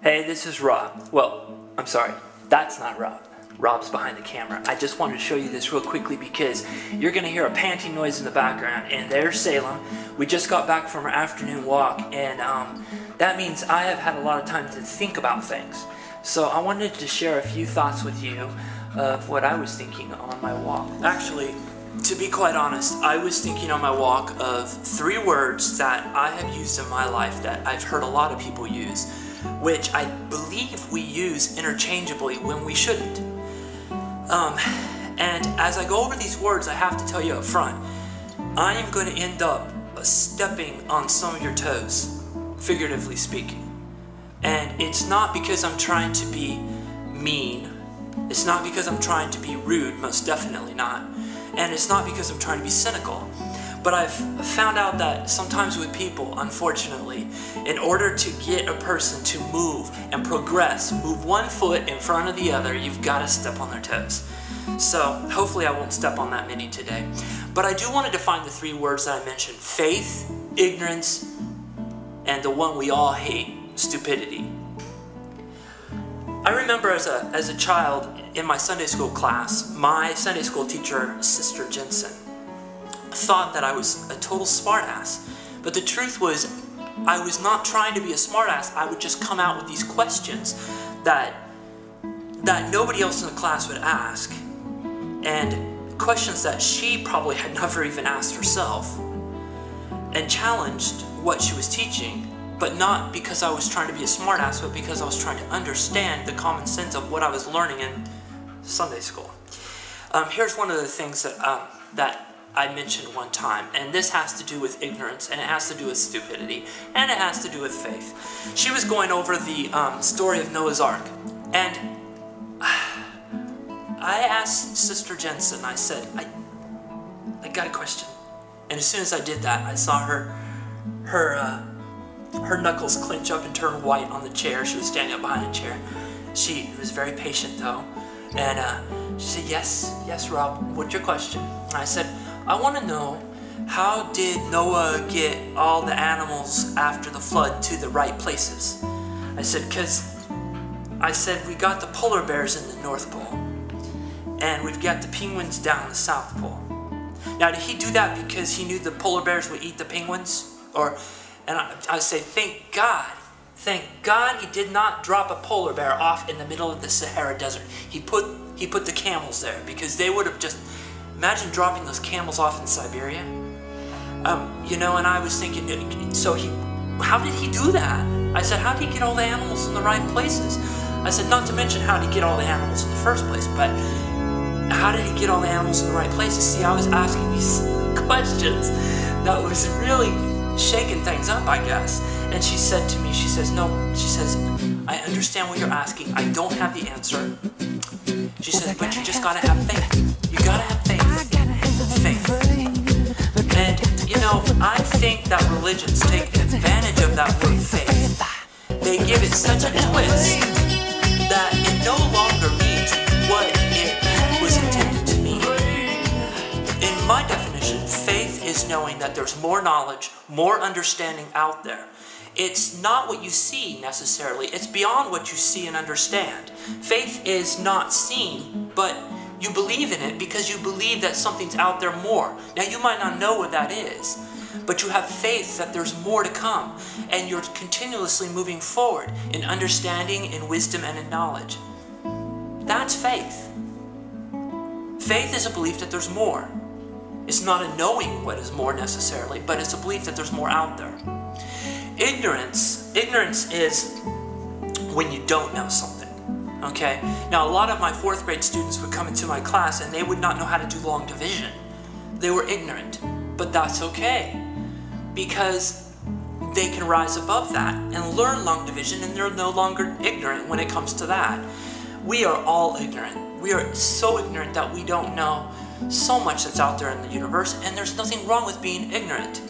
Hey, this is Rob. Well, I'm sorry, that's not Rob. Rob's behind the camera. I just wanted to show you this real quickly because you're going to hear a panting noise in the background, and there's Salem. We just got back from our afternoon walk, and that means I have had a lot of time to think about things. So I wanted to share a few thoughts with you of what I was thinking on my walk. Actually, to be quite honest, I was thinking on my walk of 3 words that I have used in my life that I've heard a lot of people use, which I believe we use interchangeably when we shouldn't. And as I go over these words, I have to tell you up front, I am going to end up stepping on some of your toes, figuratively speaking. And it's not because I'm trying to be mean. It's not because I'm trying to be rude, most definitely not. And it's not because I'm trying to be cynical. But I've found out that sometimes with people, unfortunately, in order to get a person to move and progress, move one foot in front of the other, you've got to step on their toes. So hopefully I won't step on that many today. But I do want to define the 3 words that I mentioned: faith, ignorance, and the one we all hate, stupidity. I remember as a child in my Sunday school class, my Sunday school teacher, Sister Jensen, thought that I was a total smartass. But the truth was, I was not trying to be a smartass. I would just come out with these questions that nobody else in the class would ask, and questions that she probably had never even asked herself, and challenged what she was teaching, but not because I was trying to be a smartass, but because I was trying to understand the common sense of what I was learning in Sunday school. Here's one of the things that I mentioned one time, and this has to do with ignorance, and it has to do with stupidity, and it has to do with faith. She was going over the story of Noah's Ark, and I asked Sister Jensen, I said, I got a question. And as soon as I did that, I saw her knuckles clench up and turn white on the chair. She was standing up behind a chair. She was very patient though, and she said, yes, Rob, what's your question? And I said, I want to know, how did Noah get all the animals after the flood to the right places? I said, we got the polar bears in the North Pole, and we've got the penguins down the South Pole. Now, did he do that because he knew the polar bears would eat the penguins? And I say, thank God he did not drop a polar bear off in the middle of the Sahara Desert. He put the camels there, because they would have just, imagine dropping those camels off in Siberia. And I was thinking, how did he do that? I said, how did he get all the animals in the right places? I said, not to mention how did he get all the animals in the first place, but how did he get all the animals in the right places? See, I was asking these questions that was really shaking things up, I guess. And she said to me, she says, I understand what you're asking. I don't have the answer. She says, but you just gotta have faith. You gotta have faith. And, I think that religions take advantage of that word faith. They give it such a twist that it no longer means what it was intended to mean. In my definition, faith is knowing that there's more knowledge, more understanding out there. It's not what you see necessarily, it's beyond what you see and understand. Faith is not seen, but you believe in it because you believe that something's out there more. Now, you might not know what that is, but you have faith that there's more to come, and you're continuously moving forward in understanding, in wisdom, and in knowledge. That's faith. Faith is a belief that there's more. It's not a knowing what is more necessarily, but it's a belief that there's more out there. Ignorance is when you don't know something. Okay? Now, a lot of my 4th grade students would come into my class and they would not know how to do long division. They were ignorant, but that's okay, because they can rise above that and learn long division, and they're no longer ignorant when it comes to that. We are all ignorant. We are so ignorant that we don't know so much that's out there in the universe, and there's nothing wrong with being ignorant.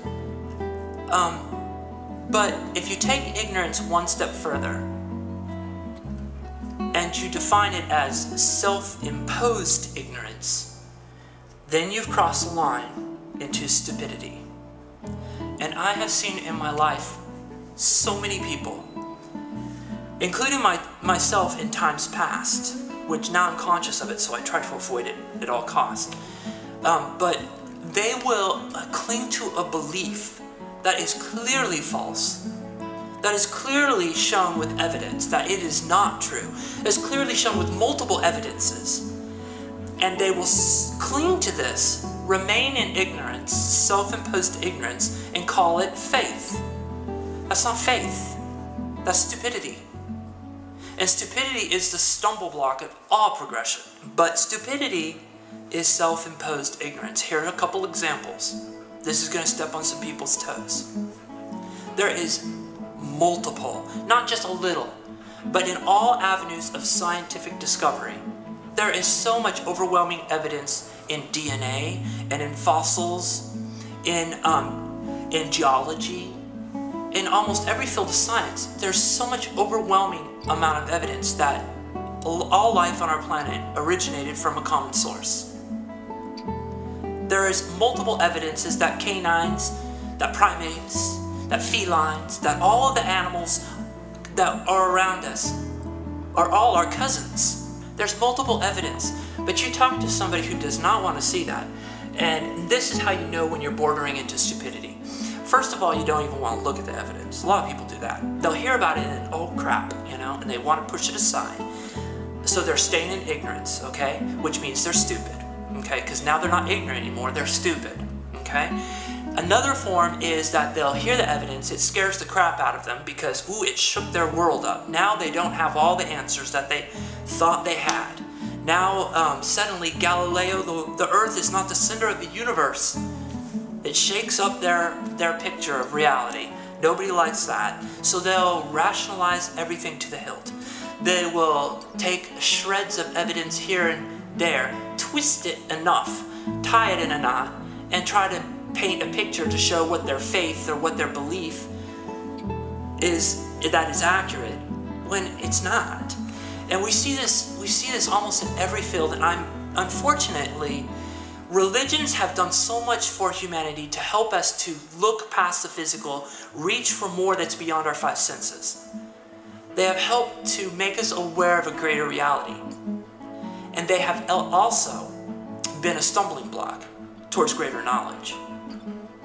But if you take ignorance one step further, and you define it as self-imposed ignorance, then you've crossed the line into stupidity. And I have seen in my life so many people including myself in times past, which now I'm conscious of it, so I try to avoid it at all costs. But they will cling to a belief that is clearly false, that is clearly shown with evidence that it is not true, that is clearly shown with multiple evidences. And they will cling to this, remain in ignorance, self-imposed ignorance, and call it faith. That's not faith. That's stupidity. And stupidity is the stumble block of all progression. But stupidity is self-imposed ignorance. Here are a couple examples. This is going to step on some people's toes. There is multiple, not just a little, but in all avenues of scientific discovery, there is so much overwhelming evidence in DNA and in fossils, in geology, in almost every field of science. There's so much overwhelming amount of evidence that all life on our planet originated from a common source. There is multiple evidences that canines, that primates, that felines, that all of the animals that are around us are all our cousins. There's multiple evidence, but you talk to somebody who does not want to see that, and this is how you know when you're bordering into stupidity. First of all, you don't even want to look at the evidence. A lot of people do that. They'll hear about it and, oh crap, and they want to push it aside. So they're staying in ignorance, okay? Which means they're stupid, okay? Because now they're not ignorant anymore, they're stupid, okay? Another form is that they'll hear the evidence, it scares the crap out of them because, ooh, it shook their world up. Now they don't have all the answers that they thought they had. Now, suddenly, Galileo, the Earth is not the center of the universe. It shakes up their picture of reality. Nobody likes that. So they'll rationalize everything to the hilt. They will take shreds of evidence here and there, twist it enough, tie it in a knot, and try to paint a picture to show what their faith or what their belief is that is accurate when it's not. And we see this almost in every field, and unfortunately, religions have done so much for humanity to help us to look past the physical, reach for more that's beyond our five senses. They have helped to make us aware of a greater reality. And they have also been a stumbling block towards greater knowledge.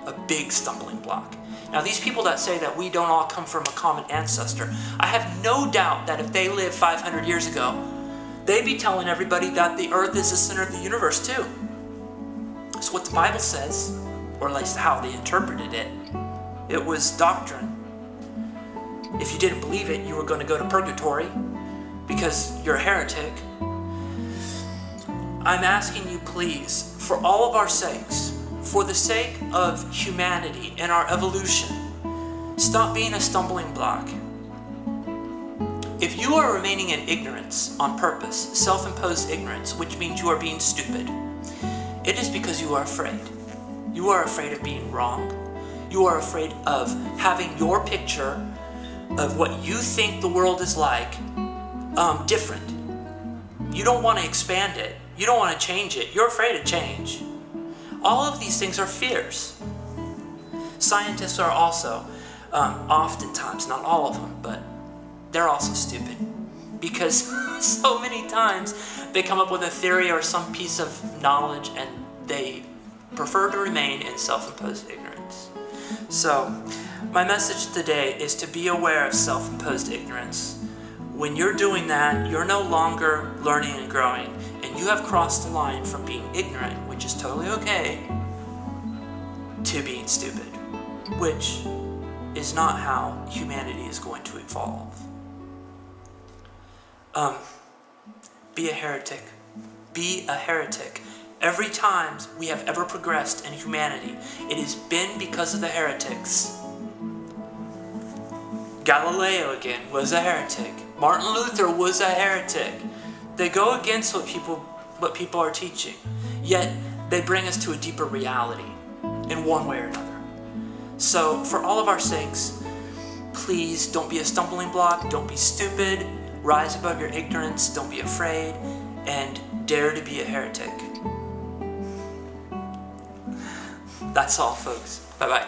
A big stumbling block. Now, these people that say that we don't all come from a common ancestor, I have no doubt that if they lived 500 years ago, they'd be telling everybody that the earth is the center of the universe too. That's what the Bible says, or at least how they interpreted it. It was doctrine. If you didn't believe it, you were going to go to purgatory because you're a heretic. I'm asking you, please, for all of our sakes, for the sake of humanity and our evolution, stop being a stumbling block. If you are remaining in ignorance on purpose, self-imposed ignorance, which means you are being stupid, it is because you are afraid. You are afraid of being wrong. You are afraid of having your picture of what you think the world is like different. You don't want to expand it. You don't want to change it. You're afraid of change. All of these things are fears. Scientists are also, oftentimes, not all of them, but they're also stupid. Because so many times they come up with a theory or some piece of knowledge and they prefer to remain in self-imposed ignorance. So, my message today is to be aware of self-imposed ignorance. When you're doing that, you're no longer learning and growing, and you have crossed the line from being ignorant, which is totally okay, to being stupid, which is not how humanity is going to evolve. Be a heretic. Be a heretic. Every time we have ever progressed in humanity, it has been because of the heretics. Galileo, again, was a heretic. Martin Luther was a heretic. They go against what people are teaching, yet they bring us to a deeper reality in one way or another. So, for all of our sakes, please don't be a stumbling block, don't be stupid, rise above your ignorance, don't be afraid, and dare to be a heretic. That's all, folks. Bye-bye.